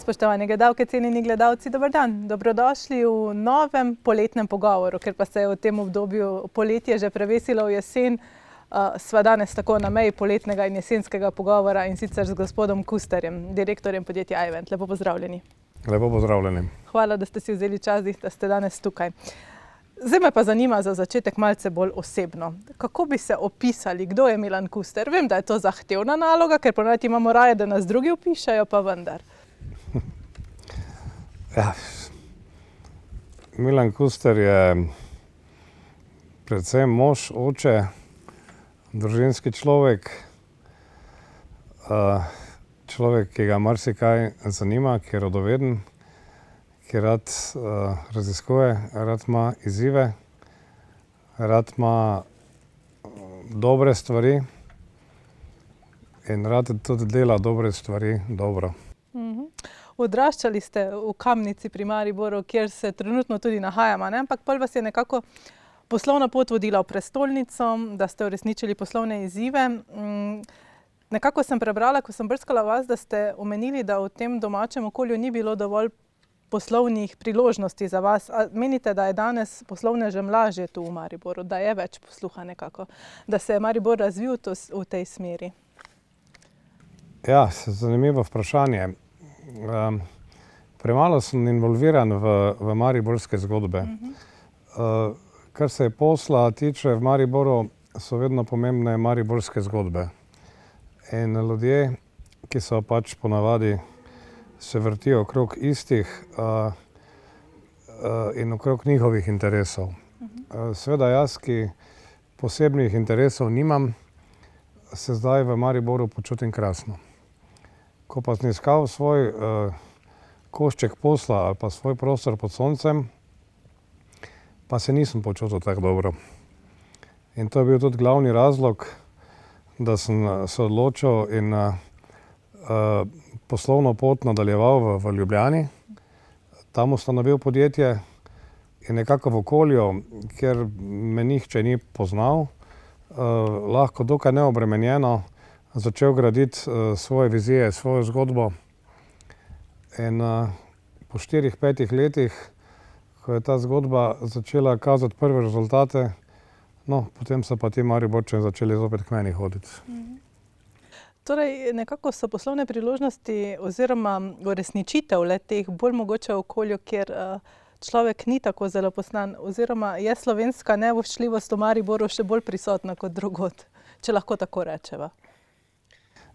Spoštovani gledalke, cenjeni gledalci, dober dan. Dobrodošli v novem poletnem pogovoru, ker pa se je v tem obdobju poletje že prevesilo v jesen. Sva danes tako na meji poletnega in jesenskega pogovora in sicer z gospodom Kusterjem, direktorjem podjetja Ajvent. Lepo pozdravljeni. Lepo pozdravljeni. Hvala, da ste si vzeli čas, da ste danes tukaj. Zdaj me pa zanima za začetek malce bolj osebno. Kako bi se opisali, kdo je Milan Kuster? Vem, da je to zahtevna naloga, ker ponavadi imamo raje, da nas drugi opišajo, pa vendar. Ja. Milan Kuster je predvsem mož, oče, družinski človek, človek, ki ga marsikaj zanima, ki je rodoveden, ki rad raziskuje, rad ima izzive, rad ima dobre stvari in rad tudi dela dobre stvari dobro. Odraščali ste v Kamnici pri Mariboru, kjer se trenutno tudi nahajamo, ampak pol vas je nekako poslovna pot vodila v prestolnico, da ste uresničili poslovne izzive. Nekako sem prebrala, ko sem brskala vas, da ste omenili, da v tem domačem okolju ni bilo dovolj poslovnih priložnosti za vas. A menite, da je danes poslovnežem lažje tu v Mariboru, da je več posluha nekako, da se je Maribor razvil v tej smeri? Ja, zanimivo vprašanje. Premalo sem involviran v mariborske zgodbe. Kar se posla tiče v Mariboru, so vedno pomembne mariborske zgodbe. In ljudje, ki so pač ponavadi se vrtijo okrog istih in okrog njihovih interesov. Seveda jaz, ki posebnih interesov nimam, se zdaj v Mariboru počutim krasno. Ko pa sem iskal svoj košček posla ali pa svoj prostor pod soncem, pa se nisem počutil tako dobro. In to je bil tudi glavni razlog, da sem se odločil in poslovno pot nadaljeval v Ljubljani. Tam ustanovil podjetje in nekako v okolju, kjer me nihče ni poznal, lahko dokaj neobremenjeno začel graditi svoje vizije, svojo zgodbo. In po 4-5 letih, ko je ta zgodba začela kazati prve rezultate, potem so pa ti Mariborčani začeli zopet k meni hoditi. Torej, nekako so poslovne priložnosti oziroma uresničitev le-teh bolj mogoče v okolju, kjer človek ni tako zelo poznan, oziroma je slovenska nevoščljivost v Mariboru še bolj prisotna kot drugod, če lahko tako rečeva.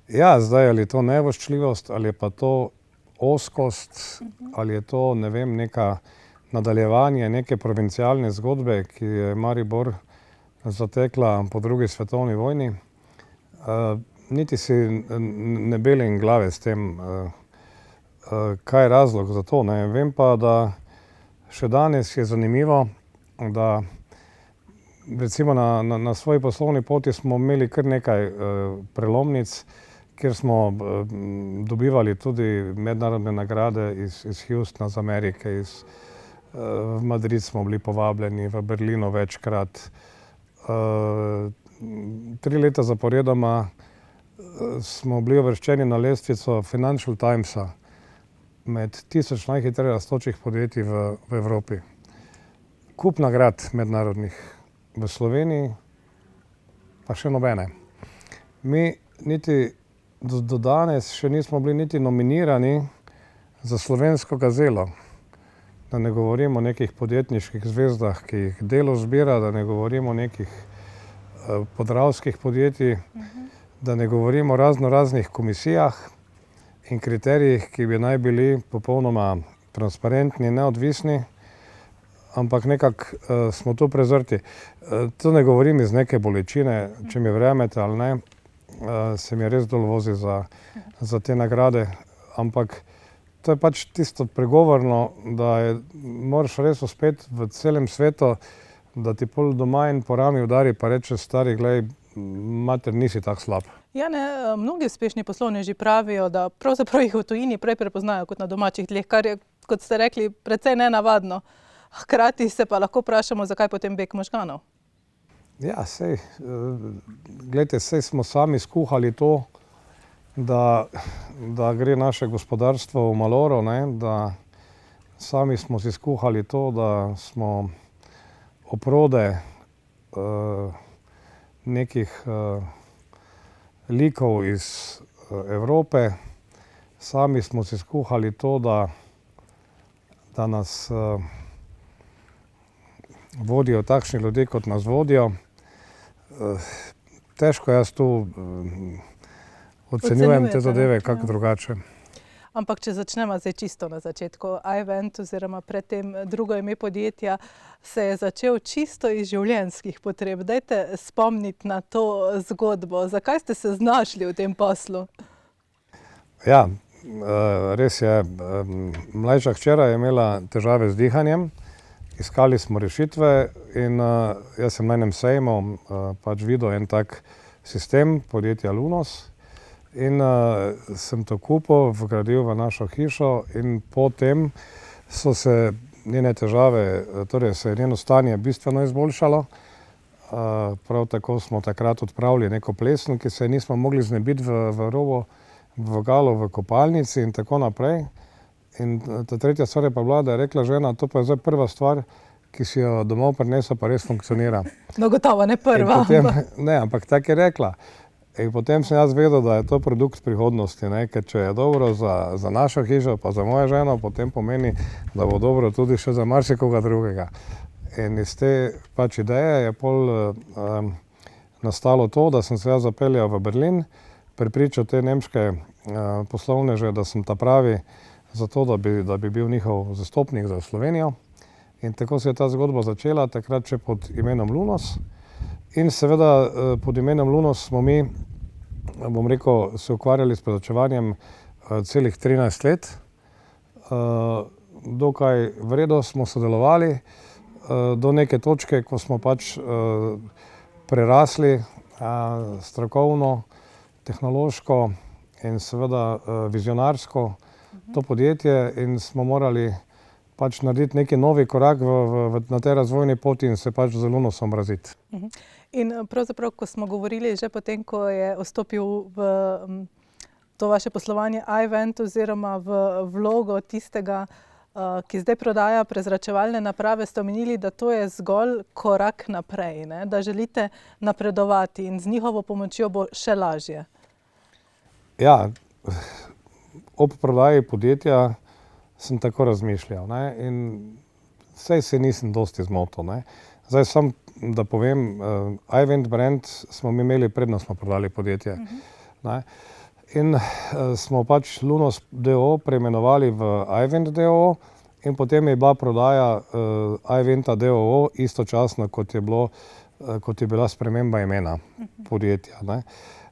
Ja, zdaj ali je to nevoščljivost, ali je pa to ozkost, ali je to, ne vem, neka nadaljevanje neke provincialne zgodbe, ki je Maribor zatekla po drugi svetovni vojni. Niti si ne belim glave s tem, kaj je razlog za to. Vem pa, da še danes je zanimivo, da recimo na svoji poslovni poti smo imeli kar nekaj prelomnic, kjer smo dobivali tudi mednarodne nagrade iz Houstona, iz Amerike, v Madrid smo bili povabljeni, v Berlinu večkrat. 3 leta zaporedoma smo bili uvrščeni na lestvico Financial Timesa med 1000 najhitreje rastočih podjetij v Evropi. Kup nagrad mednarodnih v Sloveniji, pa še nobene. Mi niti do danes še nismo bili niti nominirani za slovensko gazelo. Da ne govorimo o nekih podjetniških zvezdah, ki jih Delo zbira, da ne govorimo o nekih podravskih podjetij, da ne govorimo o raznoraznih komisijah in kriterijih, ki bi naj bili popolnoma transparentni, neodvisni, ampak nekako smo tu prezrti. To ne govorim iz neke bolečine, če mi verjamete ali ne, se mi res dol vozi za te nagrade, ampak to je pač tisto pregovorno, da moraš res uspeti v celem svetu, da ti pol doma in po rami udari pa reče: stari, glej, mater, nisi tak slab. Ja, mnogi uspešni poslovneži pravijo, da pravzaprav jih v tujini prej prepoznajo kot na domačih tleh, kar je, kot ste rekli, precej nenavadno. Hkrati se pa lahko vprašamo, zakaj potem beg možganov. Ja, glejte, saj smo sami skuhali to, da gre naše gospodarstvo v maloro, ne, da sami smo si skuhali to, da smo oprode nekih likov iz Evrope, sami smo si skuhali to, da nas vodijo takšni ljudje, kot nas vodijo. Težko jaz tu ocenjujem te zadeve kako drugače. Ampak če začnemo zdaj čisto na začetku, iVent oziroma predtem drugo ime podjetja se je začel čisto iz življenjskih potreb. Dajte spomniti na to zgodbo. Zakaj ste se znašli v tem poslu? Ja, res je. Mlajša hčera je imela težave z dihanjem. Iskali smo rešitve in jaz sem na enem sejmu pač videl en tak sistem podjetja Lunos. In sem to kupil, vgradil v našo hišo in potem so se njene težave, torej se je njeno stanje bistveno izboljšalo. Prav tako smo takrat odpravili neko plesen, ki se nismo mogli znebiti v robu, v vogalu, v kopalnici in tako naprej. In ta tretja stvar je pa bila, da je rekla žena, to pa je zdaj prva stvar, ki si jo domov prinesla, pa res funkcionira. No gotovo, ne prva. Ne, ampak tako je rekla. In potem sem jaz vedel, da je to produkt prihodnosti, ne? Ker če je dobro za našo hišo, pa za mojo ženo, potem pomeni, da bo dobro tudi še za marsikoga drugega. In iz te pač ideje je pol nastalo to, da sem se jaz zapeljal v Berlin, prepričal te nemške poslovneže, da sem ta pravi za to, da bi bil njihov zastopnik za Slovenijo. In tako se je ta zgodba začela, takrat še pod imenom Lunos. In seveda pod imenom Lunos smo mi, bom rekel, se ukvarjali s prezračevanjem celih 13 let. Dokaj v redu smo sodelovali do neke točke, ko smo pač prerasli strokovno, tehnološko in seveda vizionarsko to podjetje in smo morali pač narediti neki novi korak na tej razvojni poti in se pač z Lunosom raziti. In pravzaprav, ko smo govorili že potem, ko je vstopil v to vaše poslovanje iVent oziroma v vlogo tistega, ki zdaj prodaja prezračevalne naprave, ste omenili, da to je zgolj korak naprej, ne? Da želite napredovati in z njihovo pomočjo bo še lažje. Ja, ob prodaji podjetja sem tako razmišljal, ne? In saj se nisem dosti zmotil, ne? Zdaj sam, da povem, iVent brand smo mi imeli predno, smo prodali podjetje. Ne? In smo pač Lunos d.o.o. preimenovali v iVent d.o.o. in potem je bila prodaja iVenta d.o.o. istočasno, kot je bila sprememba imena podjetja, ne?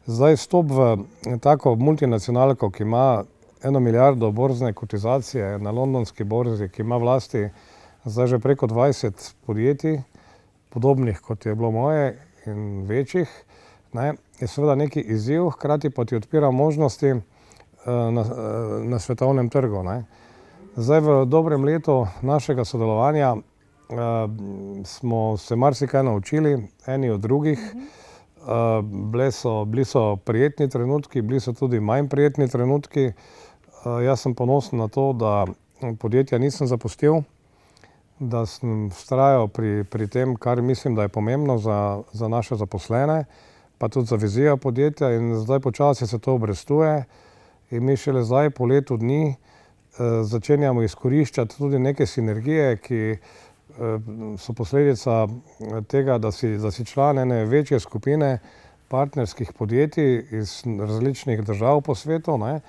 Zdaj vstop v tako multinacionalko, ki ima 1 milijardo borzne kotizacije na londonski borzi, ki ima v lasti zdaj že preko 20 podjetij, podobnih kot je bilo moje in večjih, ne, je seveda neki izziv, hkrati pa ti odpira možnosti na svetovnem trgu, ne. Zdaj v dobrem letu našega sodelovanja smo se marsikaj naučili, eni od drugih. Bili so prijetni trenutki, bili so tudi manj prijetni trenutki. Jaz sem ponosen na to, da podjetja nisem zapustil, da sem vztrajal pri tem, kar mislim, da je pomembno za naše zaposlene, pa tudi za vizijo podjetja in zdaj počasi se to obrestuje in mi šele zdaj po letu dni začenjamo izkoriščati tudi neke sinergije, ki so posledica tega, da si član ene večje skupine partnerskih podjetij iz različnih držav po svetu, ne,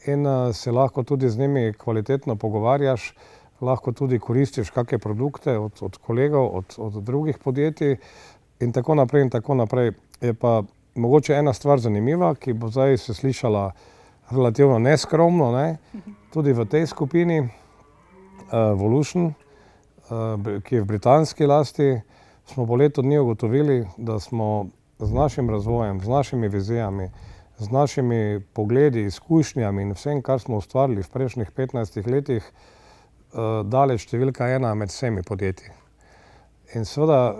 in se lahko tudi z njimi kvalitetno pogovarjaš, lahko tudi koristiš kakšne produkte od kolegov, od drugih podjetij in tako naprej in tako naprej. Je pa mogoče ena stvar zanimiva, ki bo zdaj se slišala relativno neskromno, ne, tudi v tej skupini Volution, ki je v britanski lasti, smo po letu dni ugotovili, da smo z našim razvojem, z našimi vizijami, z našimi pogledi, izkušnjami in vsem, kar smo ustvarili v prejšnjih 15 letih, daleč številka 1 med vsemi podjetji. In seveda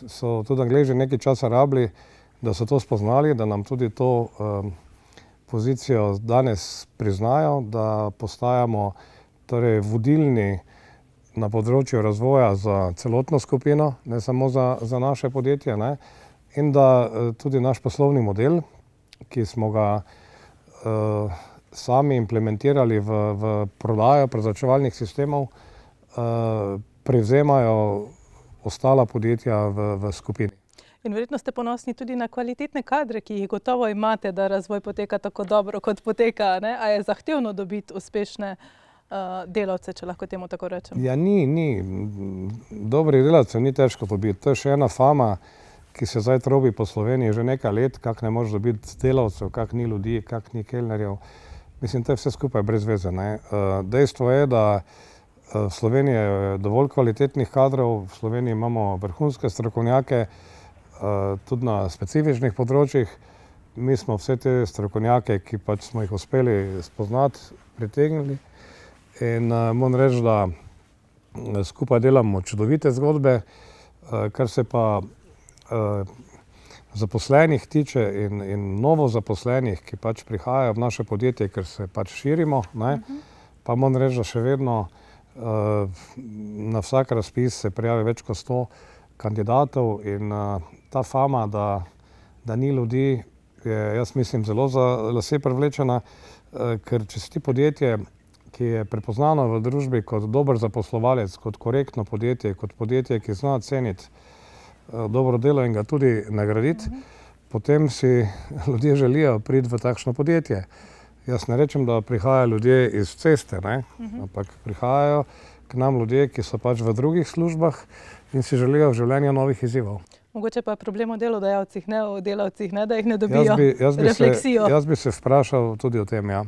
so tudi Angleži nekaj časa rabili, da so to spoznali, da nam tudi to pozicijo danes priznajo, da postajamo torej vodilni na področju razvoja za celotno skupino, ne samo za naše podjetje, ne? In da tudi naš poslovni model, ki smo ga sami implementirali v prodajo prezračevalnih sistemov, prevzemajo ostala podjetja v skupini. In verjetno ste ponosni tudi na kvalitetne kadre, ki jih gotovo imate, da razvoj poteka tako dobro, kot poteka, ne? A je zahtevno dobiti uspešne delavce, če lahko temu tako rečem? Ja, ni. Dobrih delavcev ni težko dobiti. To je še ena fama, ki se zdaj trobi po Sloveniji že nekaj let, kako ne moreš dobiti delavcev, kako ni ljudi, kako ni kelnerjev. Mislim, to je vse skupaj brez veze, ne. Dejstvo je, da v Sloveniji je dovolj kvalitetnih kadrov, v Sloveniji imamo vrhunske strokovnjake, tudi na specifičnih področjih. Mi smo vse te strokovnjake, ki pač smo jih uspeli spoznati, pritegnili. In moram reči, da skupaj delamo čudovite zgodbe, kar se pa zaposlenih tiče in novo zaposlenih, ki pač prihajajo v naše podjetje, ker se pač širimo, ne, pa moram reči, da še vedno na vsak razpis se prijavi več kot 100 kandidatov in ta fama, da ni ljudi, je, jaz mislim, zelo za lase privlečena, ker če si ti podjetje, ki je prepoznano v družbi kot dober zaposlovalec, kot korektno podjetje, kot podjetje, ki zna ceniti dobro delo in ga tudi nagraditi, potem si ljudje želijo priti v takšno podjetje. Jaz ne rečem, da prihajajo ljudje iz ceste, ne? Ampak prihajajo k nam ljudje, ki so pač v drugih službah in si želijo v življenju novih izzivov. Mogoče pa je problem v delodajalcih, ne v delavcih, ne, da jih ne dobijo refleksijo. Jaz bi se vprašal tudi o tem, ja.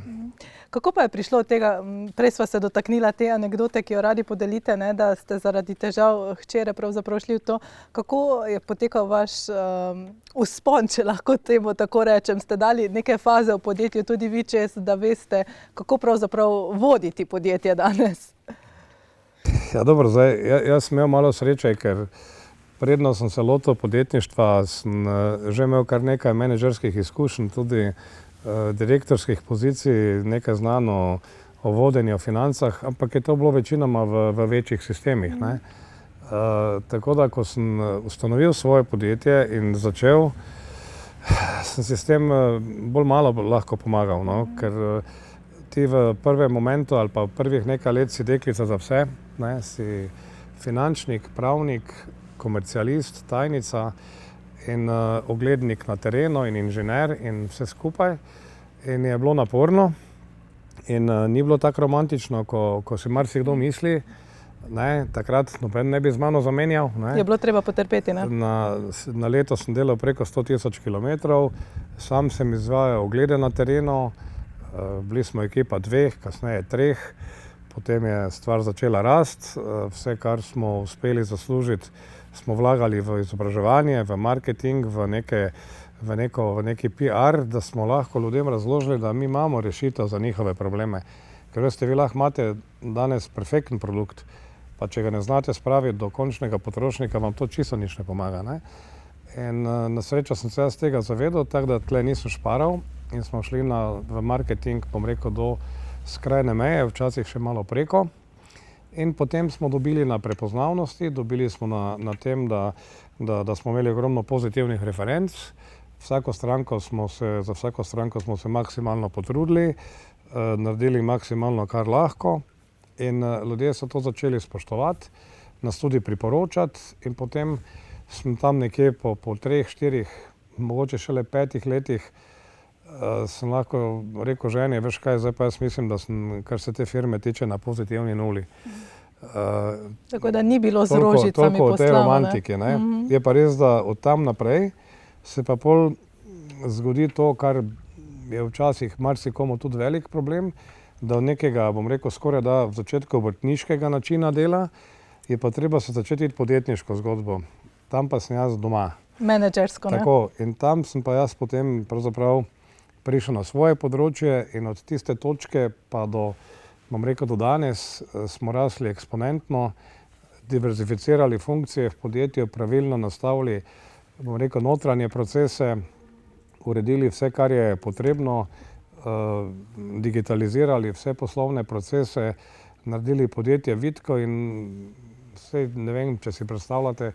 Kako pa je prišlo od tega, prej sva se dotaknila te anekdote, ki jo radi podelite, ne, da ste zaradi težav hčere pravzaprav šli v to. Kako je potekal vaš vzpon, če lahko temu tako rečem? Ste dali neke faze v podjetju tudi vi čez, da veste, kako pravzaprav voditi podjetje danes? Ja, dobro, zdaj, jaz sem imel malo sreče, ker predno sem se lotil podjetništva, sem že imel kar nekaj menedžerskih izkušenj, tudi direktorskih pozicij, nekaj znano o vodenju, o financah, ampak je to bilo večinoma v večjih sistemih, ne. Tako da, ko sem ustanovil svoje podjetje in začel, sem si s tem bolj malo lahko pomagal, no, ker ti v prvem momentu ali pa v prvih nekaj let si deklica za vse, ne, si finančnik, pravnik, komercialist, tajnica in oglednik na terenu in inženir in vse skupaj. In je bilo naporno in ni bilo tako romantično, ko si marsikdo misli, ne, takrat noben ne bi z mano zamenjal, ne. Je bilo treba potrpeti, ne? Na leto sem delal preko 100.000 kilometrov, sam sem izvajal oglede na terenu, bili smo ekipa 2, kasneje 3, potem je stvar začela rasti, vse, kar smo uspeli zaslužiti, smo vlagali v izobraževanje, v marketing, v neki PR, da smo lahko ljudem razložili, da mi imamo rešitev za njihove probleme. Ker veste, vi lahko imate danes perfekten produkt, pa če ga ne znate spraviti do končnega potrošnika, vam to čisto nič ne pomaga, ne. In na srečo sem se jaz tega zavedal, tako da tle nisem šparal in smo šli v marketing, bom rekel, do skrajne meje, včasih še malo preko. In potem smo dobili na prepoznavnosti, dobili smo na tem, da smo imeli ogromno pozitivnih referenc. Za vsako stranko smo se maksimalno potrudili, naredili maksimalno, kar lahko. In ljudje so to začeli spoštovati, nas tudi priporočati in potem sem tam nekje po 3, 4, mogoče šele 5 letih sem lahko rekel ženi, veš kaj, zdaj pa jaz mislim, da sem, kar se te firme tiče, na pozitivni nuli. Tako da ni bilo z rožicami toliko o tej poslano, romantiki, ne. Je pa res, da od tam naprej se pa pol zgodi to, kar je včasih marsikomu tudi velik problem, da od nekega, bom rekel, skoraj da v začetku obrtniškega načina dela, je pa treba se začeti podjetniško zgodbo. Tam pa sem jaz doma. Menedžersko, ne? Tako, in tam sem pa jaz potem pravzaprav prišel na svoje področje in od tiste točke pa do, bom rekel, do danes smo rasli eksponentno, diverzificirali funkcije v podjetju, pravilno nastavili, bom rekel, notranje procese, uredili vse, kar je potrebno, digitalizirali vse poslovne procese, naredili podjetje vitko in vse, ne vem, če si predstavljate,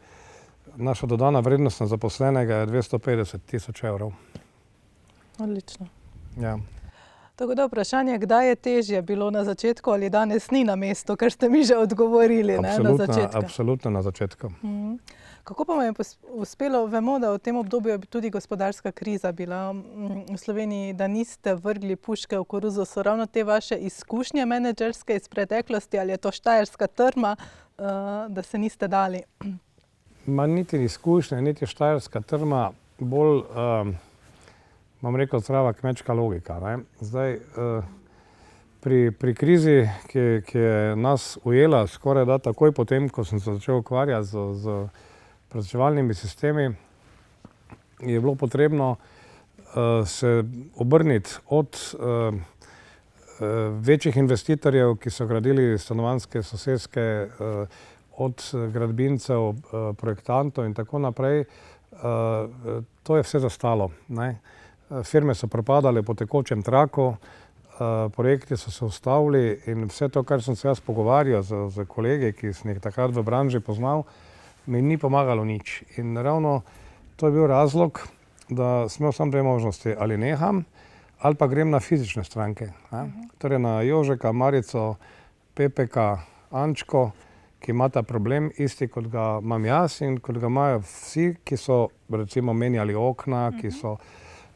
naša dodana vrednost na zaposlenega je 250 000 evrov. Odlično. Ja. Tako da vprašanje, kdaj je težje bilo na začetku ali danes ni na mestu, ker ste mi že odgovorili, ne, na začetku. Absolutno na začetku. Kako pa vam je uspelo, vemo, da v tem obdobju je tudi gospodarska kriza bila v Sloveniji, da niste vrgli puške v koruzo, so ravno te vaše izkušnje menedžerske iz preteklosti ali je to štajerska trma, da se niste dali? Ma niti izkušnje, niti štajerska trma, bolj, bom rekel, zdrava kmečka logika, ne. Zdaj, pri krizi, ki je nas ujela skoraj da takoj potem, ko sem se začel ukvarjati z prezračevalnimi sistemi, je bilo potrebno se obrniti od večjih investitorjev, ki so gradili stanovanjske soseske, od gradbincev, projektantov in tako naprej. To je vse zastalo, ne. Firme so propadale po tekočem traku, projekti so se ustavili in vse to, kar sem se jaz pogovarjal z kolegi, ki sem jih takrat v branži poznal, mi ni pomagalo nič. In ravno to je bil razlog, da sem imel samo dve možnosti, ali neham, ali pa grem na fizične stranke, ne. Torej na Jožeka, Marico, Pepeka, Ančko, ki imata problem isti, kot ga imam jaz in kot ga imajo vsi, ki so recimo menjali okna, ki so,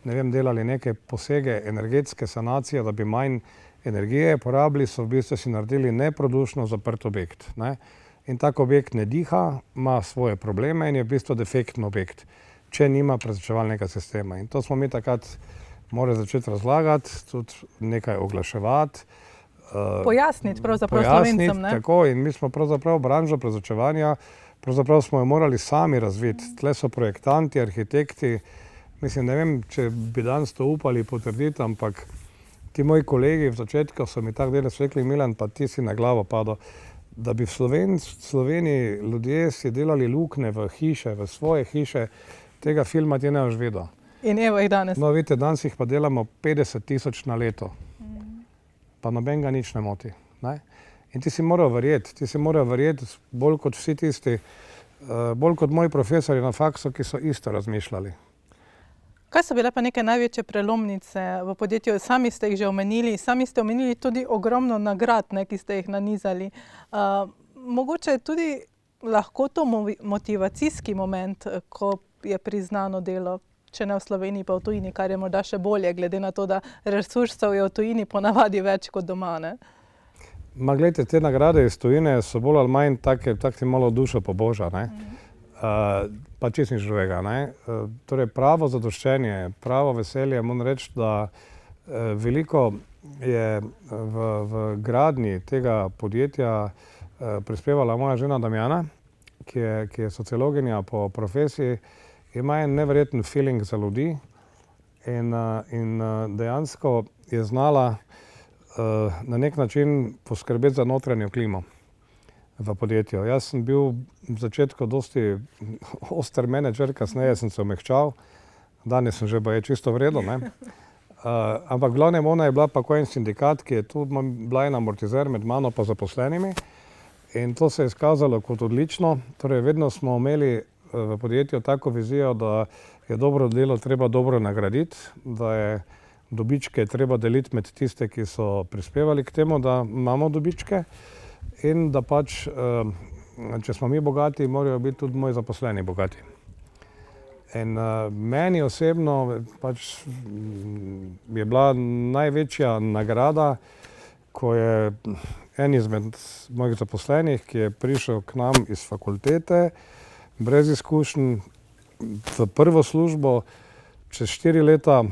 ne vem, delali neke posege energetske sanacije, da bi manj energije porabili, so v bistvu si naredili neprodušno zaprt objekt, ne. In tak objekt ne diha, ima svoje probleme in je v bistvu defekten objekt, če nima prezračevalnega sistema. In to smo mi takrat morali začeti razlagati, tudi nekaj oglaševati. Pojasniti pravzaprav Slovencem, ne? Tako, in mi smo pravzaprav branžo prezračevanja, pravzaprav smo jo morali sami razviti. Tle so projektanti, arhitekti, mislim, ne vem, če bi danes to upali potrditi, ampak ti moji kolegi v začetku so mi tak delec rekli, Milan, pa ti si na glavo padel, da bi v Sloveniji ljudje si delali luknje v hiše, v svoje hiše, tega filma ti ne boš vedel. In evo jih danes. No, vidite, danes jih pa delamo 50 000 na leto. Pa nobenega nič ne moti, ne. In ti si moral verjeti, bolj kot vsi tisti, bolj kot moji profesorji na faksu, ki so isto razmišljali. Kaj so bile pa neke največje prelomnice v podjetju? Sami ste jih že omenili, sami ste omenili tudi ogromno nagrad, ne, ki ste jih nanizali. Mogoče je tudi lahko to motivacijski moment, ko je priznano delo, če ne v Sloveniji, pa v tujini, kar je morda še bolje, glede na to, da resursov je v tujini ponavadi več kot doma, ne? Ma glejte, te nagrade iz tujine so bolj ali manj tak ti malo dušo poboža, ne. Pa čisto nič drugega, ne. Torej pravo zadoščenje, pravo veselje, moram reči, da veliko je v gradnji tega podjetja prispevala moja žena Damjana, ki je sociologinja po profesiji, ima en neverjeten feeling za ljudi in dejansko je znala na nek način poskrbeti za notranjo klimo v podjetju. Jaz sem bil v začetku dosti oster menedžer, kasneje sem se omehčal, danes sem že baje čisto v redu, ne. Ampak v glavnem ona je bila pa ko en sindikat, ki je tu bila en amortizer med mano pa zaposlenimi in to se je izkazalo kot odlično. Torej vedno smo imeli v podjetju tako vizijo, da je dobro delo treba dobro nagraditi, da je dobičke treba deliti med tiste, ki so prispevali k temu, da imamo dobičke in da pač, če smo mi bogati, morajo biti tudi moji zaposleni bogati. In meni osebno pač je bila največja nagrada, ko je en izmed mojih zaposlenih, ki je prišel k nam iz fakultete, brez izkušenj, v prvo službo, čez 4 leta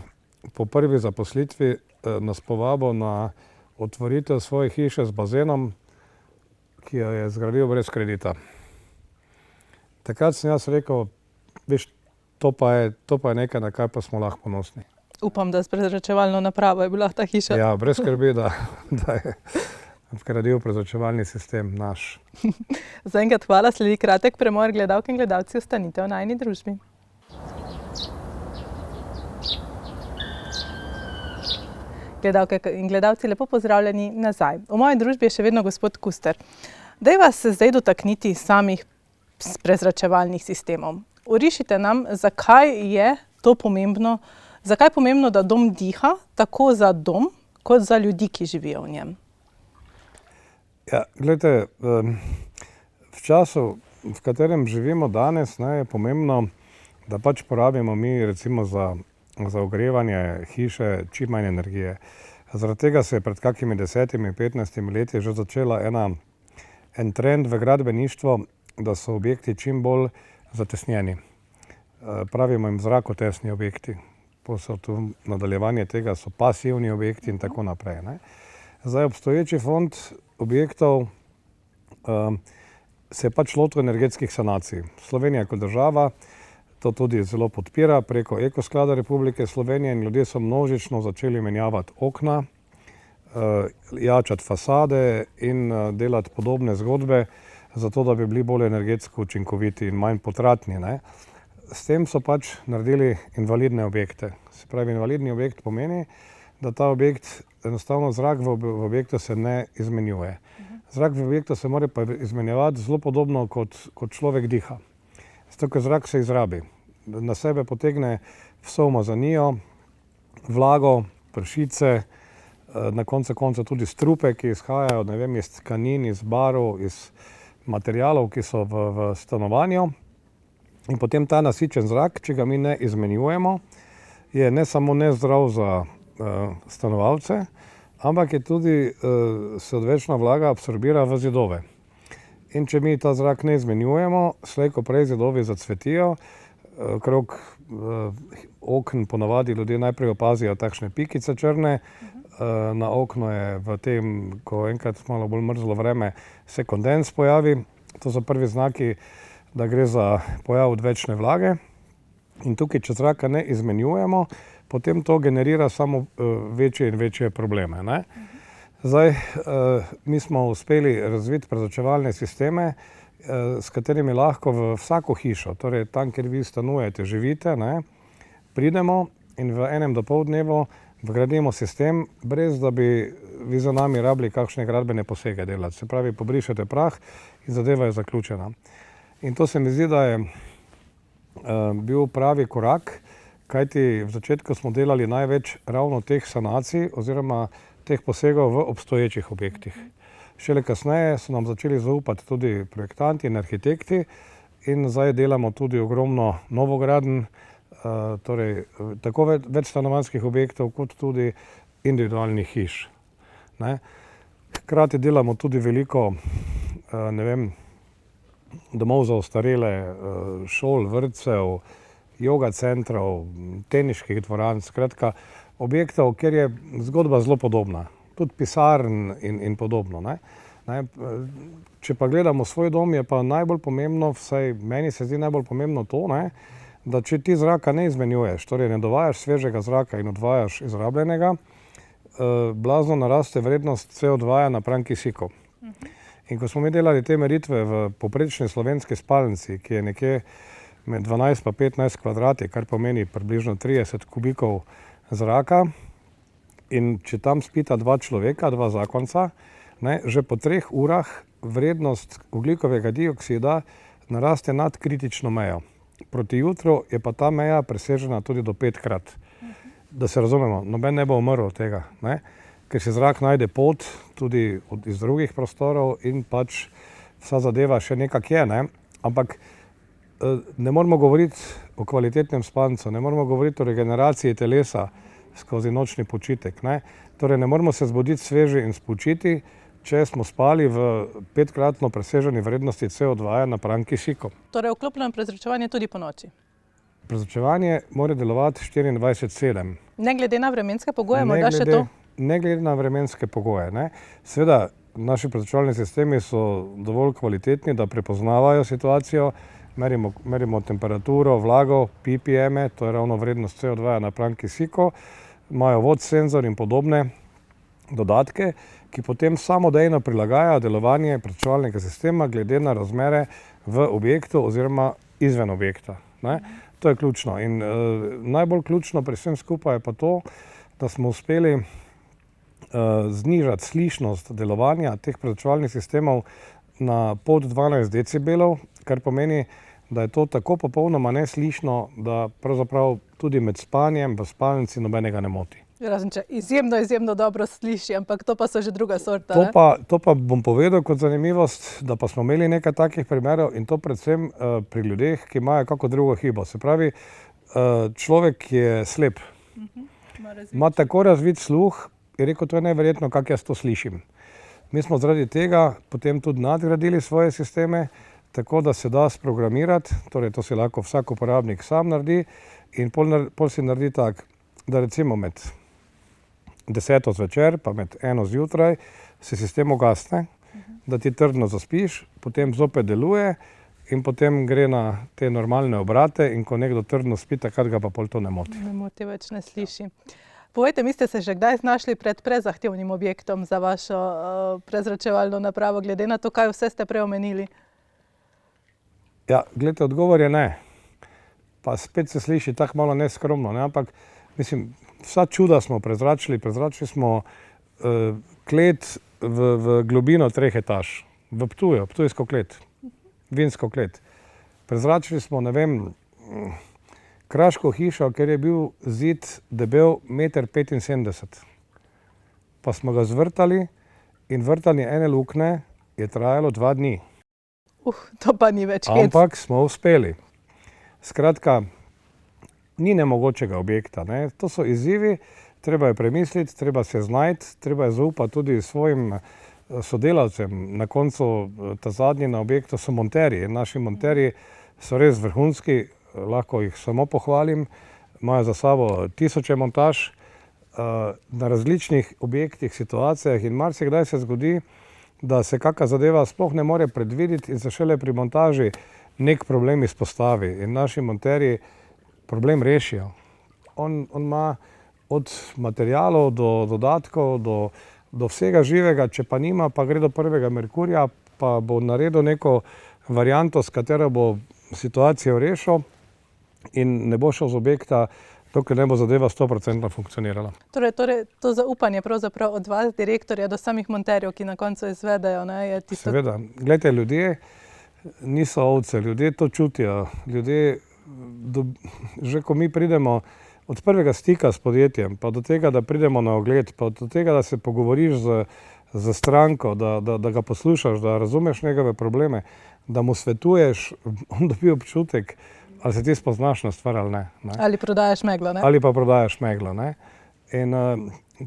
po prvi zaposlitvi nas povabil na otvoritev svoje hiše z bazenom, ki jo je zgradil brez kredita. Takrat sem jaz rekel, veš, to pa je nekaj, na kaj pa smo lahko ponosni. Upam, da s prezračevalno napravo je bila ta hiša. Ja, brez skrbi, da je zgradil prezračevalni sistem naš. Zaenkrat hvala, sledi kratek premor, gledalke in gledalci, ostanite v najini družbi. Gledalke in gledalci, lepo pozdravljeni nazaj. V moji družbi je še vedno gospod Kuster. Dajva se zdaj dotakniti samih prezračevalnih sistemov. Orišite nam, zakaj je to pomembno, zakaj je pomembno, da dom diha, tako za dom, kot za ljudi, ki živijo v njem. Ja, glejte, v času, v katerem živimo danes, je pomembno, da pač porabimo mi recimo za ogrevanje hiše čim manj energije. Zaradi tega se je pred kakimi 10-15 leti že začela en trend v gradbeništvu, da so objekti čim bolj zatesnjeni. Pravimo jim zrakotesni objekti. So tu nadaljevanje tega so pasivni objekti in tako naprej. Zdaj, obstoječi fond objektov se je pač lotil energetskih sanacij. Slovenija kot država to tudi zelo podpira preko Ekosklada Republike Slovenije in ljudje so množično začeli menjavati okna, jačati fasade in delati podobne zgodbe, zato da bi bili bolj energetsko učinkoviti in manj potratni. S tem so pač naredili invalidne objekte. Se pravi, invalidni objekt pomeni, da ta objekt, enostavno zrak v objektu se ne izmenjuje. Zrak v objektu se mora pa izmenjevati zelo podobno kot človek diha. Zato, ker zrak se izrabi. Na sebe potegne vso umazanijo, vlago, pršice, na koncu koncev tudi strupe, ki izhajajo, ne vem, iz tkanin, iz barv, iz materialov, ki so v stanovanju. In potem ta nasičen zrak, če ga mi ne izmenjujemo, je ne samo nezdrav za stanovalce, ampak je tudi se odvečna vlaga absorbira v zidove. In če mi ta zrak ne izmenjujemo, slej ko prej zidovi zacvetijo, krog okn ponavadi ljudje najprej opazijo takšne pikice črne, na okno je v tem, ko enkrat malo bolj mrzlo vreme, se kondens pojavi. To so prvi znaki, da gre za pojav odvečne vlage. In tukaj, če zraka ne izmenjujemo, potem to generira samo večje in večje probleme. Zdaj, mi smo uspeli razviti prezračevalne sisteme, s katerimi lahko v vsako hišo, torej tam, kjer vi stanujete, živite, pridemo in v enem dopoldnevu vgradimo sistem, brez da bi vi za nami rabili kakšne gradbene posege delati. Se pravi, pobrišete prah in zadeva je zaključena. In to se mi zdi, da je bil pravi korak, kajti v začetku smo delali največ ravno teh sanacij oziroma teh posegov v obstoječih objektih. Šele kasneje so nam začeli zaupati tudi projektanti in arhitekti in zdaj delamo tudi ogromno novogradenj, torej tako večstanovanjskih objektov kot tudi individualnih hiš. Hkrati delamo tudi veliko, ne vem, domov za ostarele, šol, vrtcev, joga centrov, teniških dvoran, skratka objektov, kjer je zgodba zelo podobna. Tudi pisarn in podobno. Če pa gledamo svoj dom, je pa najbolj pomembno, vsaj meni se zdi najbolj pomembno to, da če ti zraka ne izmenjuješ, torej ne dovajaš svežega zraka in odvajaš izrabljenega, blazno naraste vrednost CO2 napram kisiku. In ko smo mi delali te meritve v povprečni slovenski spalnici, ki je nekje med 12 pa 15 kvadrati, kar pomeni približno 30 kubikov zraka, in če tam spita dva človeka, dva zakonca, že po 3 urah vrednost ogljikovega dioksida naraste nad kritično mejo. Proti jutru je pa ta meja presežena tudi do 5-krat. Da se razumemo, noben ne bo umrl od tega, ker se zrak najde pot tudi iz drugih prostorov in pač vsa zadeva še nekak je, ampak ne moramo govoriti o kvalitetnem spancu, ne moramo govoriti o regeneraciji telesa skozi nočni počitek. Torej ne moramo se zbuditi sveži in spočiti, če smo spali v 5-kratno preseženi vrednosti CO2 napram kisiku. Torej vklopljeno prezračevanje tudi po noči? Prezračevanje mora delovati 24/7. Ne glede na vremenske pogoje, morda še to? Ne glede na vremenske pogoje. Seveda, naši prezračevalni sistemi so dovolj kvalitetni, da prepoznavajo situacijo, merimo temperaturo, vlago, ppm, to je ravno vrednost CO2 napram kisiku, imajo vod senzor in podobne dodatke, ki potem samodejno prilagajajo delovanje prezračevalnega sistema glede na razmere v objektu oziroma izven objekta. To je ključno. In najbolj ključno pri vsem skupaj je pa to, da smo uspeli znižati slišnost delovanja teh prezračevalnih sistemov na pod 12 decibelov, kar pomeni, da je to tako popolnoma neslišno, da pravzaprav tudi med spanjem v spalnici nobenega ne moti. Razen če izjemno dobro sliši, ampak to pa so že druga sorta. To pa bom povedal kot zanimivost, da pa smo imeli nekaj takih primerov in to predvsem pri ljudeh, ki imajo kako drugo hibo. Se pravi, človek, ki je slep, ima tako razvit sluh, je rekel, to je neverjetno, kako jaz to slišim. Mi smo zaradi tega potem tudi nadgradili svoje sisteme, tako da se da sprogramirati, torej to si lahko vsak uporabnik sam naredi in pol si naredi tak, da recimo med 10. zvečer pa med 1. zjutraj se sistem ugasne, da ti trdno zaspiš, potem zopet deluje in potem gre na te normalne obrate in ko nekdo trdno spi, takrat ga pa pol to ne moti. Ne moti, več ne sliši. Povejte, mi ste se že kdaj znašli pred prezahtevnim objektom za vašo prezračevalno napravo, glede na to, kaj vse ste prej omenili? Ja, glede, odgovor je ne. Pa spet se sliši tako malo neskromno, ne? Ampak mislim, vsa čuda smo prezračili. Prezračili smo klet v globino 3 etaž. V Ptuju, ptujsko klet, vinsko klet. Prezračili smo, ne vem, kraško hišo, ker je bil zid debel 1,75 m. Pa smo ga zvrtali in vrtanje ene luknje je trajalo 2 dni. To pa ni več hec. Ampak smo uspeli. Skratka, ni nemogočega objekta, ne. To so izzivi, treba je premisliti, treba se znajti, treba je zaupati tudi svojim sodelavcem. Na koncu ta zadnji na objektu so monterji. Naši monterji so res vrhunski, lahko jih samo pohvalim. Imajo za sabo tisoče montaž na različnih objektih, situacijah in marsikdaj se zgodi, da se kakšna zadeva sploh ne more predvideti in se šele pri montaži nek problem izpostavi. In naši monterji problem rešijo. On ima od materialov do dodatkov, do vsega živega, če pa nima, pa gre do prvega Merkurja, pa bo naredil neko varianto, s katero bo situacijo rešil in ne bo šel z objekta, dokler ne bo zadeva 100% funkcionirala. Torej, to zaupanje pravzaprav od vas, direktorja, do samih monterjev, ki na koncu izvedejo, ne, je tisto... Seveda. Glejte, ljudje niso ovce, ljudje to čutijo. Ljudje, že ko mi pridemo od prvega stika s podjetjem, pa do tega, da pridemo na ogled, pa do tega, da se pogovoriš z stranko, da ga poslušaš, da razumeš njegove probleme, da mu svetuješ, on dobi občutek, ali se ti spoznaš na stvar ali ne. Ali prodajaš meglo, ne? Ali pa prodajaš meglo, ne. In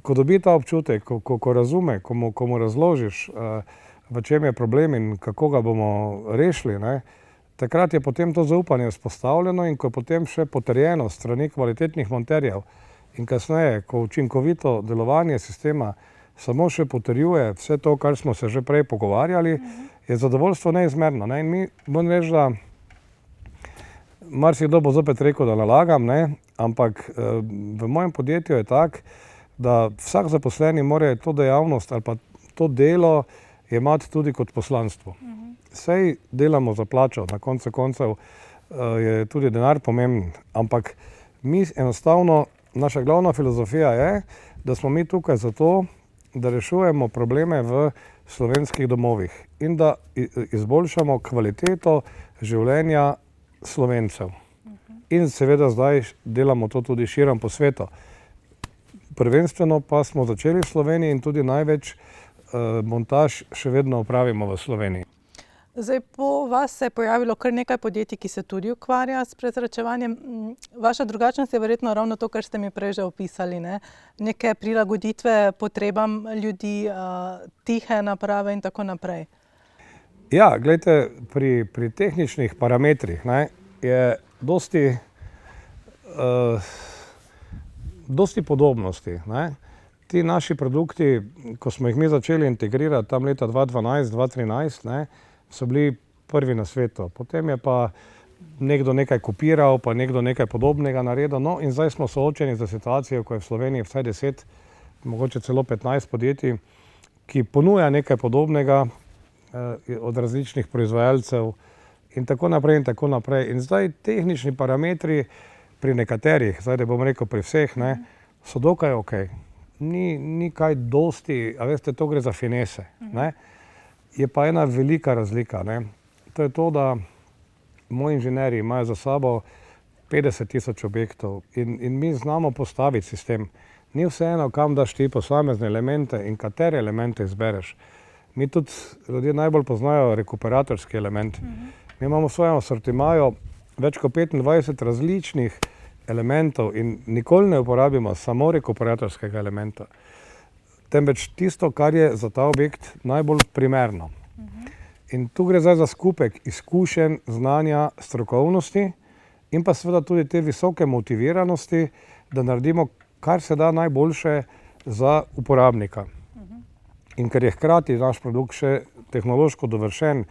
ko dobi ta občutek, ko razume, ko mu razložiš, v čem je problem in kako ga bomo rešili, ne, takrat je potem to zaupanje vzpostavljeno in ko je potem še potrjeno s strani kvalitetnih monterjev in kasneje, ko učinkovito delovanje sistema samo še potrjuje vse to, kar smo se že prej pogovarjali, je zadovoljstvo neizmerno, ne. In mi, moram reči, da marsikdo bo zopet rekel, da nalagam, ne, ampak v mojem podjetju je tak, da vsak zaposleni mora to dejavnost ali pa to delo imati tudi kot poslanstvo. Sej delamo za plačo, na koncu koncev je tudi denar pomemben, ampak mi enostavno, naša glavna filozofija je, da smo mi tukaj zato, da rešujemo probleme v slovenskih domovih in da izboljšamo kvaliteto življenja Slovencev. In seveda zdaj delamo to tudi širom po svetu. Prvenstveno pa smo začeli v Sloveniji in tudi največ montaž še vedno opravimo v Sloveniji. Zdaj, po vas se je pojavilo kar nekaj podjetij, ki se tudi ukvarja s prezračevanjem. Vaša drugačnost je verjetno ravno to, kar ste mi prej že opisali, ne? Neke prilagoditve potrebam ljudi, tihe naprave in tako naprej. Ja, glejte, pri tehničnih parametrih, ne, je dosti podobnosti, ne. Ti naši produkti, ko smo jih mi začeli integrirati tam leta 2012-2013, ne, so bili prvi na svetu. Potem je pa nekdo nekaj kopiral, pa nekdo nekaj podobnega naredil. No, in zdaj smo soočeni z situacijo, ko je v Sloveniji vsaj 10, mogoče celo 15 podjetij, ki ponuja nekaj podobnega od različnih proizvajalcev in tako naprej in tako naprej. In zdaj tehnični parametri pri nekaterih, zdaj da bom rekel pri vseh, ne, so dokaj okej. ni kaj dosti, a veste, to gre za finese. Ne? Je pa ena velika razlika. Ne? To je to, da moji inženirji imajo za sabo 50.000 objektov in mi znamo postaviti sistem. Ni vseeno, kam daš ti posamezne elemente in katere elemente izbereš. Mi tudi ljudje najbolj poznajo rekuperatorski element. Mi imamo v svojem asortimaju več kot 25 različnih elementov in nikoli ne uporabimo samo rekuperatorskega elementa, temveč tisto, kar je za ta objekt najbolj primerno. In tu gre zdaj za skupek izkušenj, znanja, strokovnosti in pa seveda tudi te visoke motiviranosti, da naredimo kar se da najboljše za uporabnika. In ker je hkrati naš produkt še tehnološko dovršen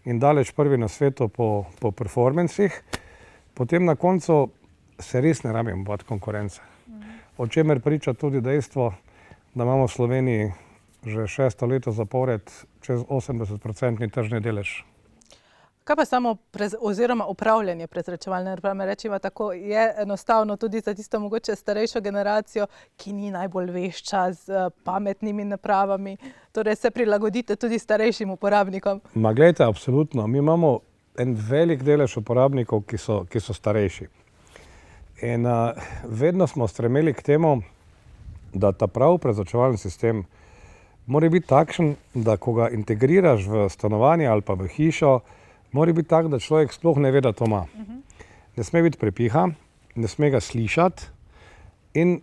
in daleč prvi na svetu po performancih, potem na koncu se res ne rabimo bati konkurence. O čemer priča tudi dejstvo, da imamo v Sloveniji že 6. leto zapored čez 80% tržni delež. Kaj pa samo oziroma upravljanje prezračevalne naprave? Rečemo tako, je enostavno tudi za tisto mogoče starejšo generacijo, ki ni najbolj vešča z pametnimi napravami. Torej se prilagodite tudi starejšim uporabnikom. Ma glejte, absolutno. Mi imamo en velik delež uporabnikov, ki so starejši. In vedno smo stremeli k temu, da ta prav prezračevalni sistem mora biti takšen, da ko ga integriraš v stanovanje ali pa v hišo, mora biti tak, da človek sploh ne ve, da to ima. Ne sme biti prepiha, ne sme ga slišati in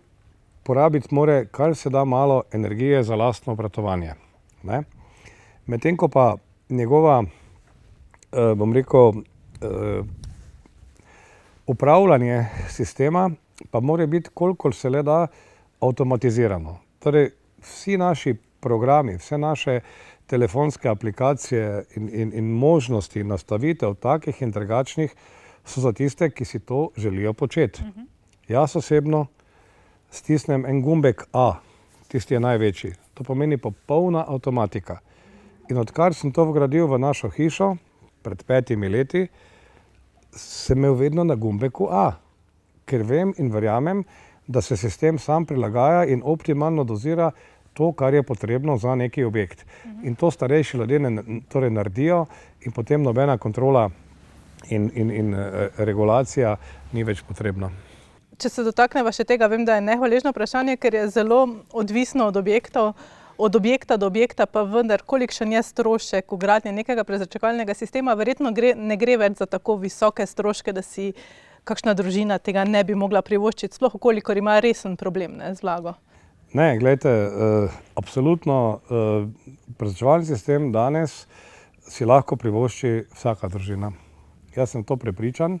porabiti mora kar se da malo energije za lastno obratovanje. Medtem ko pa njegova, bom rekel, upravljanje sistema pa mora biti kolikor se le da avtomatizirano. Torej, vsi naši programi, vse naše telefonske aplikacije in možnosti nastavitev takih in drugačnih so za tiste, ki si to želijo početi. Jaz osebno stisnem en gumbek A, tisti je največji. To pomeni popolna avtomatika. In odkar sem to vgradil v našo hišo pred 5 leti, sem imel vedno na gumbeku A, ker vem in verjamem, da se sistem sam prilagaja in optimalno dozira to, kar je potrebno za neki objekt. In to starejši ljudje torej naredijo in potem nobena kontrola in regulacija ni več potrebna. Če se dotakneva še tega, vem, da je nehvaležno vprašanje, ker je zelo odvisno od objektov, od objekta do objekta, pa vendar, kolikšen je strošek vgradnje nekega prezračevalnega sistema, verjetno ne gre več za tako visoke stroške, da si kakšna družina tega ne bi mogla privoščiti, sploh kolikor ima resen problem z vlago. Ne, glejte, absolutno prezračevalni sistem danes si lahko privošči vsaka družina. Jaz sem to prepričan,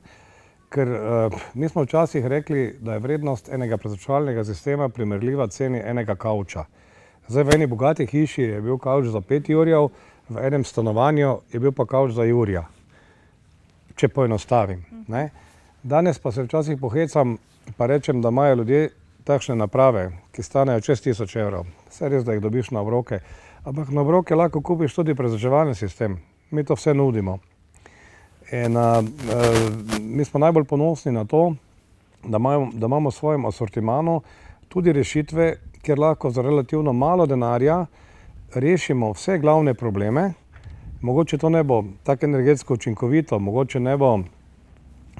ker mi smo včasih rekli, da je vrednost enega prezračevalnega sistema primerljiva ceni enega kavča. Zdaj v eni bogati hiši je bil kavč za 5 jurjev, v enem stanovanju je bil pa kavč za jurja, če poenostavim. Danes pa se včasih pohecam, pa rečem, da imajo ljudje takšne naprave, ki stanejo čez 1000 evrov. Vse res, da jih dobiš na obroke, ampak na obroke lahko kupiš tudi prezračevalni sistem. Mi to vse nudimo. In mi smo najbolj ponosni na to, da imamo v svojem asortimanu tudi rešitve, kjer lahko za relativno malo denarja rešimo vse glavne probleme. Mogoče to ne bo tako energetsko učinkovito, mogoče ne bo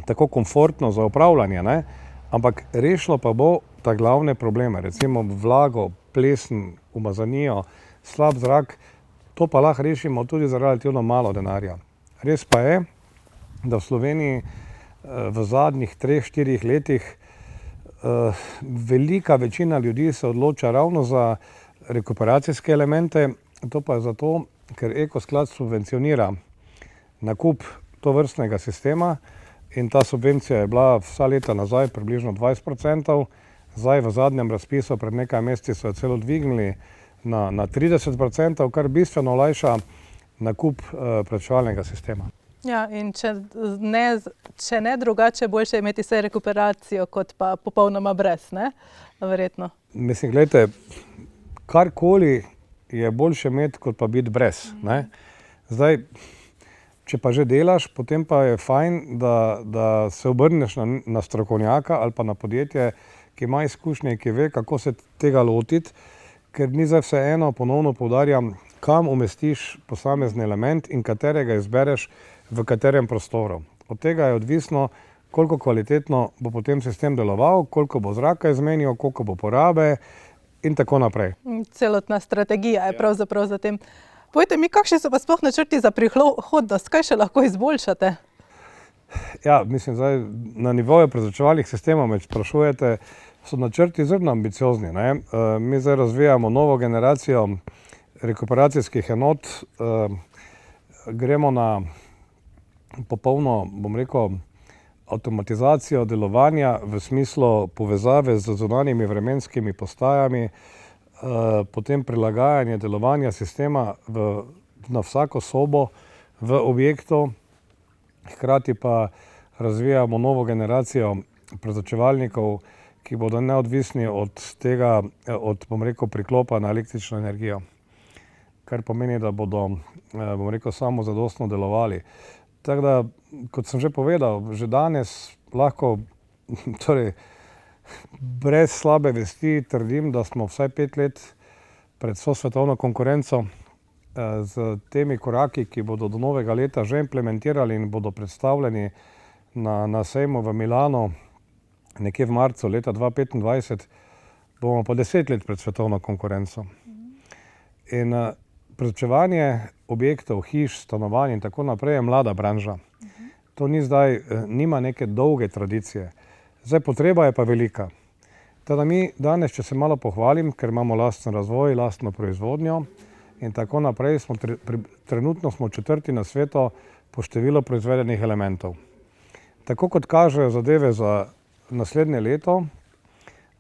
tako komfortno za upravljanje, ampak rešilo pa bo ta glavne probleme, recimo vlago, plesen, umazanijo, slab zrak, to pa lahko rešimo tudi za relativno malo denarja. Res pa je, da v Sloveniji v zadnjih 3-4 letih velika večina ljudi se odloča ravno za rekuperacijske elemente, to pa je zato, ker Ekosklad subvencionira nakup tovrstnega sistema in ta subvencija je bila vsa leta nazaj približno 20%, zdaj v zadnjem razpisu pred nekaj meseci so jo celo dvignili na 30%, kar bistveno olajša nakup prezračevalnega sistema. Ja, in če ne drugače, boljše imeti vse rekuperacijo, kot pa popolnoma brez, ne? Verjetno. Mislim, gledajte, karkoli je boljše imeti, kot pa biti brez, ne? Zdaj, če pa že delaš, potem pa je fajn, da se obrneš na strokovnjaka ali pa na podjetje, ki ima izkušnje, ki ve, kako se tega lotiti, ker ni za vseeno, ponovno poudarjam, kam umestiš posamezni element in katerega izbereš v katerem prostoru. Od tega je odvisno, koliko kvalitetno bo potem sistem deloval, koliko bo zraka izmenil, koliko bo porabe in tako naprej. Celotna strategija je pravzaprav za tem. Povejte mi, kakšni so pa sploh načrti za prihodnost? Kaj še lahko izboljšate? Ja, mislim, zdaj na nivoju prezračevalnih sistemov me sprašujete, so načrti zelo ambiciozni, ne? Mi zdaj razvijamo novo generacijo rekuperacijskih enot, gremo na popolno, bom rekel, avtomatizacijo delovanja v smislu povezave z zunanjimi vremenskimi postajami, potem prilagajanje delovanja sistema na vsako sobo v objektu, hkrati pa razvijamo novo generacijo prezračevalnikov, ki bodo neodvisni od tega, bom rekel, priklopa na električno energijo, kar pomeni, da bodo, bom rekel, samozadostno delovali. Tako da, kot sem že povedal, že danes lahko, torej, brez slabe vesti trdim, da smo vsaj 5 let pred vso svetovno konkurenco z temi koraki, ki bodo do novega leta že implementirali in bodo predstavljeni na sejmu v Milanu nekje v marcu leta 2025, bomo pa 10 let pred svetovno konkurenco. In prezračevanje objektov, hiš, stanovanj in tako naprej je mlada branža. To ni zdaj, nima neke dolge tradicije. Zdaj potreba je pa velika. Teda mi danes, če se malo pohvalim, ker imamo lasten razvoj, lastno proizvodnjo in tako naprej, trenutno smo 4. na svetu po številu proizvedenih elementov. Tako kot kažejo zadeve za naslednje leto,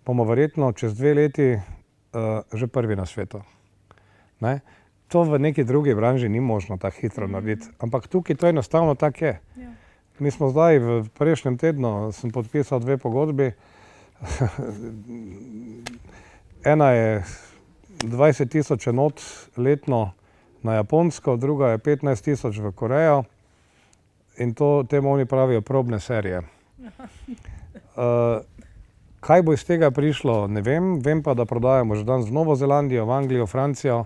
bomo verjetno čez 2 leti že prvi na svetu. Ne? To v neki drugi branži ni možno tako hitro narediti, ampak tukaj to enostavno tako je. Mi smo zdaj v prejšnjem tednu, sem podpisal 2 pogodbi. Ena je 20.000 enot letno na Japonsko, druga je 15.000 v Korejo in temu oni pravijo probne serije. Kaj bo iz tega prišlo, ne vem. Vem pa, da prodajamo že danes v Novo Zelandijo, v Anglijo, Francijo,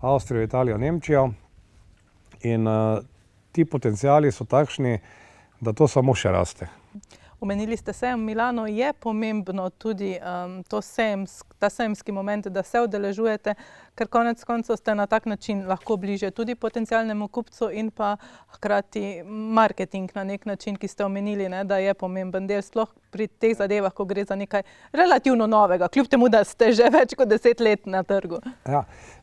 Avstrijo, Italijo, Nemčijo in ti potenciali so takšni, da to samo še raste. Omenili ste sejem v Milanu, je pomembno tudi ta sejemski moment, da se udeležujete, ker konec koncev ste na tak način lahko bliže tudi potencialnemu kupcu in pa hkrati marketing na nek način, ki ste omenili, ne, da je pomemben del, sploh pri teh zadevah, ko gre za nekaj relativno novega, kljub temu, da ste že več kot 10 let na trgu.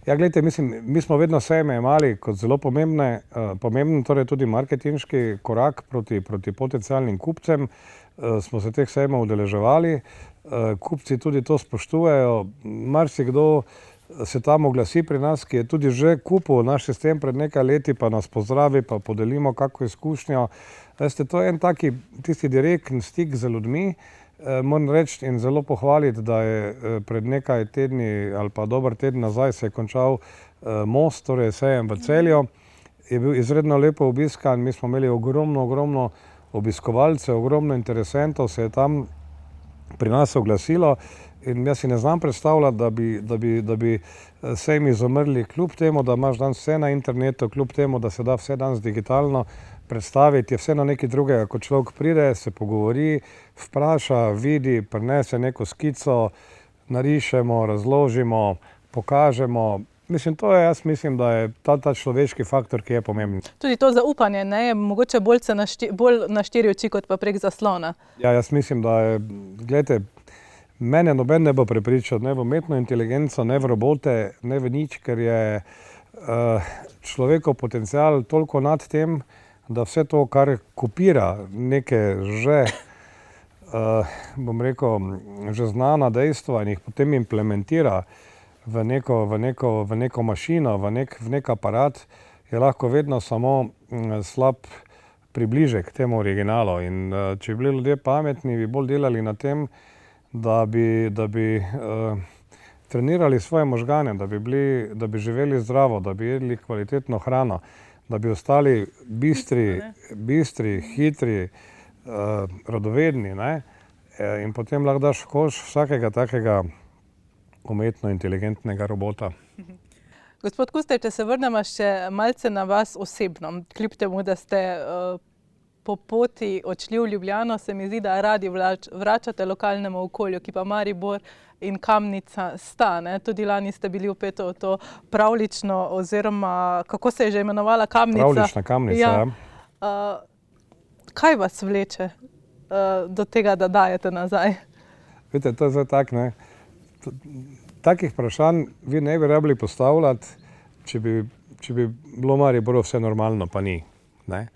Ja, glejte, mislim, mi smo vedno sejme imeli kot zelo pomemben torej tudi marketinški korak proti potencialnim kupcem. Smo se teh sejmov udeleževali, kupci tudi to spoštujejo, marsikdo se tam oglasi pri nas, ki je tudi že kupil naš sistem pred nekaj leti, pa nas pozdravi, pa podelimo kako izkušnjo. Veste, to je en taki tisti direktni stik z ljudmi, moram reči in zelo pohvaliti, da je pred nekaj tedni ali pa dober teden nazaj se je končal most, torej sejem v Celju, je bil izredno lepo obiskan, mi smo imeli ogromno obiskovalcev, ogromno interesentov se je tam pri nas oglasilo in jaz si ne znam predstavljati, da bi sejmi izumrli, kljub temu, da imaš danes vse na internetu, kljub temu, da se da vse danes digitalno predstaviti, je vseeno nekaj drugega, ko človek pride, se pogovori, vpraša, vidi, prinese neko skico, narišemo, razložimo, pokažemo. Mislim, jaz mislim, da je ta človeški faktor, ki je pomemben. Tudi to zaupanje, ne, je mogoče bolj na 4 oči, kot pa prek zaslona. Ja, jaz mislim, da je, gledajte, mene noben ne bo prepričal, ne v umetno inteligenco, ne v robote, ne v nič, ker je človekov potencial toliko nad tem, da vse to, kar kopira neke že, bom rekel, že znana dejstva in jih potem implementira v neko mašino, v nek aparat, je lahko vedno samo slab približek temu originalu. In če bi bili ljudje pametni, bi bolj delali na tem, da bi trenirali svoje možgane, da bi živeli zdravo, da bi jedli kvalitetno hrano, da bi ostali bistri, hitri, radovedni, ne? in potem lahko daš v koš vsakega takega umetno inteligentnega robota. Gospod Kuster, če se vrnemo še malce na vas osebno, kljub temu, da ste po poti odšli v Ljubljano, se mi zdi, da radi vračate lokalnemu okolju, ki pa Maribor in Kamnica sta. Tudi lani ste bili vpeti v to pravljično, oziroma kako se je že imenovala Kamnica? Pravljična Kamnica, ja. Kaj vas vleče do tega, da dajete nazaj? Vidite, to je zdaj tak, ne. Takih vprašanj vi ne bi rabili postavljati, če bi bilo v Mariboru vse normalno, pa ni. Ne.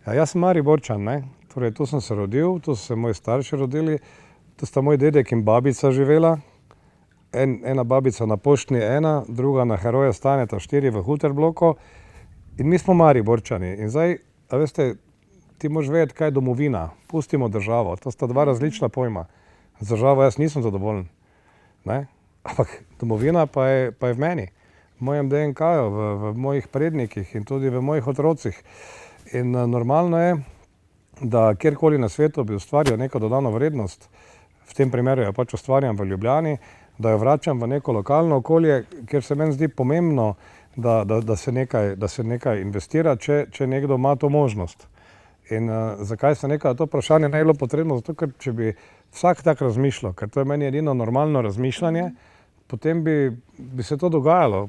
Ja, jaz sem Mariborčan, ne. Torej, tu sem se rodil, tu so se moji starši rodili, tu sta moj dedek in babica živela. Ena babica na Poštni 1, druga na Heroja Staneta 4 v Huterbloku. In mi smo Mariborčani. In zdaj, a veste, ti moraš vedeti, kaj je domovina. Pustimo državo. To sta dva različna pojma. Z državo jaz nisem zadovoljen. Ne? Ampak domovina pa je v meni, v mojem DNK-ju, v mojih prednikih in tudi v mojih otrocih. In normalno je, da kjerkoli na svetu bi ustvarjal neko dodano vrednost, v tem primeru jo pač ustvarjam v Ljubljani, da jo vračam v neko lokalno okolje, kjer se meni zdi pomembno, da se nekaj investira, če nekdo ima to možnost. In zakaj se nekaj to vprašanje ne bilo potrebno? Zato, ker če bi vsak tak razmišljal, ker to je meni edino normalno razmišljanje, potem bi se to dogajalo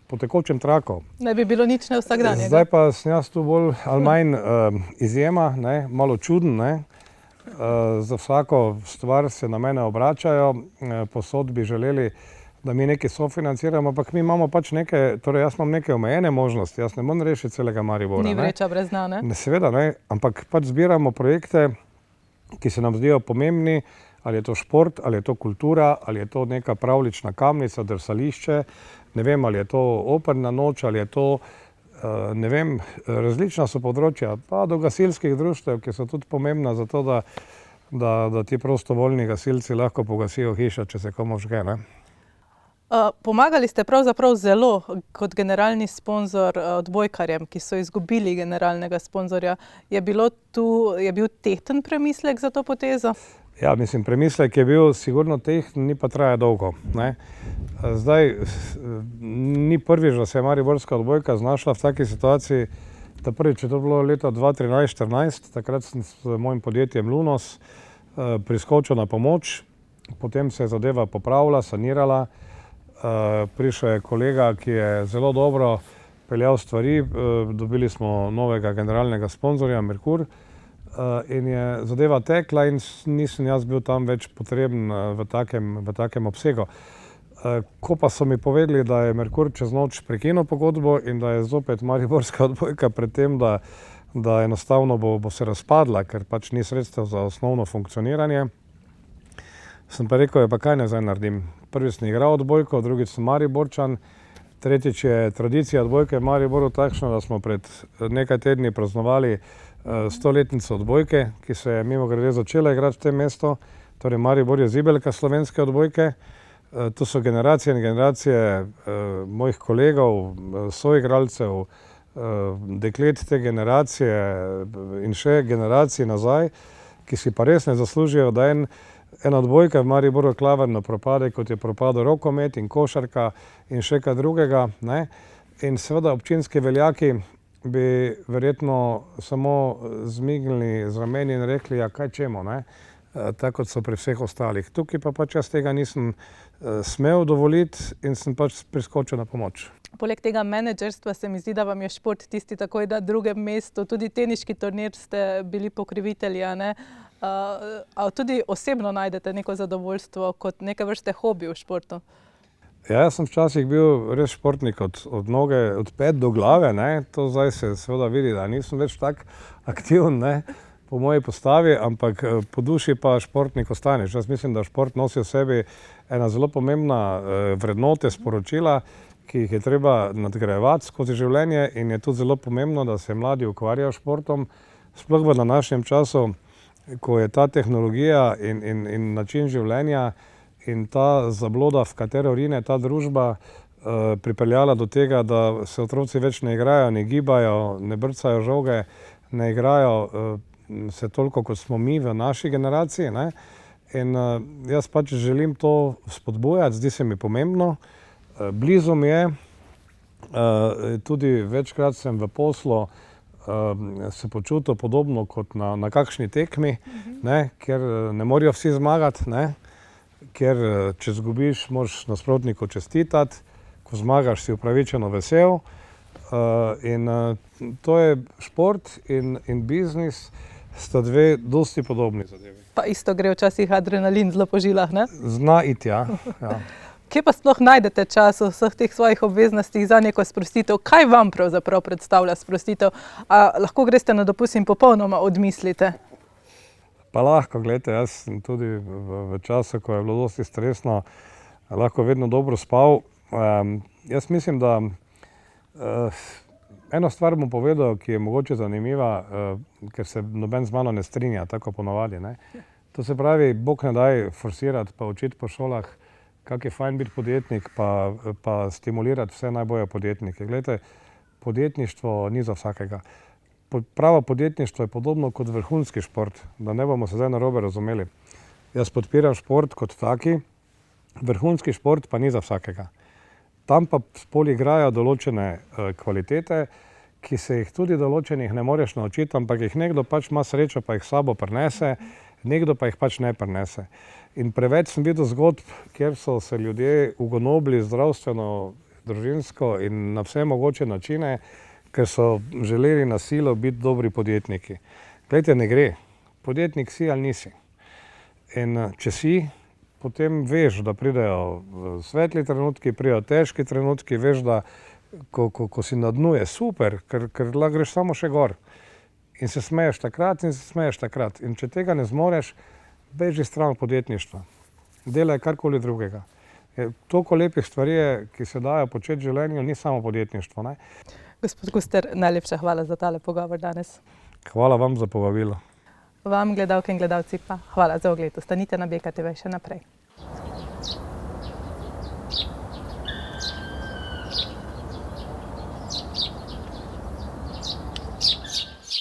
po tekočem traku. Ne bi bilo nič nevsakdanjega. Zdaj pa sem jaz tu bolj ali manj izjema, ne, malo čuden, ne. Za vsako stvar se na mene obračajo, posod bi želeli, da mi nekaj sofinanciramo, ampak mi imamo pač neke, torej jaz imam neke omejene možnosti, jaz ne morem rešiti celega Maribora. Ni vreča brez dna, ne? Seveda ne, ampak pač zbiramo projekte, ki se nam zdijo pomembni, ali je to šport, ali je to kultura, ali je to neka pravljična Kamnica, drsališče, ne vem, ali je to operna noč, ali je to, ne vem, različna so področja, pa do gasilskih društev, ki so tudi pomembna za to, da ti prostovoljni gasilci lahko pogasijo hišo, če se komu vžge, ne. Pomagali ste pravzaprav zelo kot generalni sponzor odbojkarjem, ki so izgubili generalnega sponzorja. Je bil tehten premislek za to potezo? Ja, mislim, premislek je bil sigurno tehten, ni pa traja dolgo, ne. Zdaj, ni prvič, da se je mariborska odbojka znašla v taki situaciji, da prvič je to bilo leta 2013-2014, takrat sem s mojim podjetjem Lunos priskočil na pomoč, potem se je zadeva popravila, sanirala. Prišel je kolega, ki je zelo dobro peljal stvari, dobili smo novega generalnega sponzorja, Merkur, in je zadeva tekla in nisem jaz bil tam več potreben v takem obsegu. Ko pa so mi povedali, da je Merkur čez noč prekinil pogodbo in da je zopet mariborska odbojka pred tem, da enostavno bo se razpadla, ker pač ni sredstev za osnovno funkcioniranje, sem pa rekel, pa kaj naj zdaj naredim. Prvič sem igral odbojko, drugič sem Mariborčan, tretjič je tradicija odbojke v Mariboru takšna, da smo pred nekaj tedni praznovali 100-letnico odbojke, ki se je mimogrede začela igrati v tem mestu. Torej Maribor je zibelka slovenske odbojke. To so generacije in generacije mojih kolegov, soigralcev, deklet te generacije in še generacij nazaj, ki si pa res ne zaslužijo, da ena odbojka v Mariboru klavrno propade, kot je propadel rokomet in košarka in še kaj drugega, ne. In seveda občinski veljaki bi verjetno samo zmignili z rameni in rekli, ja, kaj čemo, ne. Tako kot so pri vseh ostalih. Tukaj pa pač jaz tega nisem smel dovoliti in sem pač priskočil na pomoč. Poleg tega menedžerstva se mi zdi, da vam je šport tisti takoj na drugem mestu. Tudi teniški turnir ste bili pokrovitelji, a ne? A tudi osebno najdete neko zadovoljstvo kot neke vrste hobi v športu? Ja, jaz sem včasih bil res športnik od noge, od pet do glave, ne. To zdaj se seveda vidi, da nisem več tak aktiven, ne, po moji postavi, ampak po duši pa športnik ostaneš. Jaz mislim, da šport nosi v sebi ena zelo pomembna vrednote, sporočila, ki jih je treba nadgrajevati skozi življenje in je tudi zelo pomembno, da se mladi ukvarjajo s športom, sploh v današnjem času, ko je ta tehnologija in način življenja in ta zabloda, v katero rine ta družba, pripeljala do tega, da se otroci več ne igrajo, ne gibajo, ne brcajo žoge, ne igrajo se toliko, kot smo mi v naši generaciji, ne. In jaz pač želim to spodbujati, zdi se mi pomembno. Blizu mi je, tudi večkrat sem v poslu se počutil podobno kot na kakšni tekmi, ne, kjer ne morajo vsi zmagati, ne, ker če izgubiš, moraš nasprotniku čestitati, ko zmagaš, si upravičeno vesel. In to je šport in biznis, sta dve dosti podobni zadevi. Pa isto gre včasih adrenalin zelo po žilah, ne? Zna iti, ja. Kje pa sploh najdete čas v vseh teh svojih obveznostih za neko sprostitev? Kaj vam pravzaprav predstavlja sprostitev? A lahko greste na dopust in popolnoma odmislite? Pa lahko, gledajte, jaz sem tudi v času, ko je bilo dosti stresno, lahko vedno dobro spal. Jaz mislim, da eno stvar bom povedal, ki je mogoče zanimiva, ker se noben z mano ne strinja, tako ponavadi, ne. To se pravi, Bog ne daj forsirati pa učiti po šolah, kako je fajn biti podjetnik, pa stimulirati vse najbolje podjetnike. Glejte, podjetništvo ni za vsakega. Pravo podjetništvo je podobno kot vrhunski šport, da ne bomo se zdaj narobe razumeli. Jaz podpiram šport kot taki, vrhunski šport pa ni za vsakega. Tam pa spol igrajo določene kvalitete, ki se jih tudi določenih ne moreš naučiti, ampak jih nekdo pač ima srečo, pa jih s sabo prinese, nekdo pa jih pač ne prinese. In preveč sem videl zgodb, kjer so se ljudje ugonobili zdravstveno, družinsko in na vse mogoče načine, ker so želeli na silo biti dobri podjetniki. Glejte, ne gre. Podjetnik si ali nisi. In če si, potem veš, da pridejo svetli trenutki, pridejo težki trenutki, veš, da ko si na dnu, je super, ker lahko greš samo še gor. In se smeješ takrat in se smeješ takrat. In če tega ne zmoreš, beži stran podjetništva. Delaj karkoli drugega. Toliko lepih stvari je, ki se dajo početi v življenju, ni samo podjetništvo, ne. Gospod Kuster, najlepša hvala za tale pogovor danes. Hvala vam za povabilo. Vam, gledalke in gledalci, pa hvala za ogled. Ostanite na BKTV še naprej.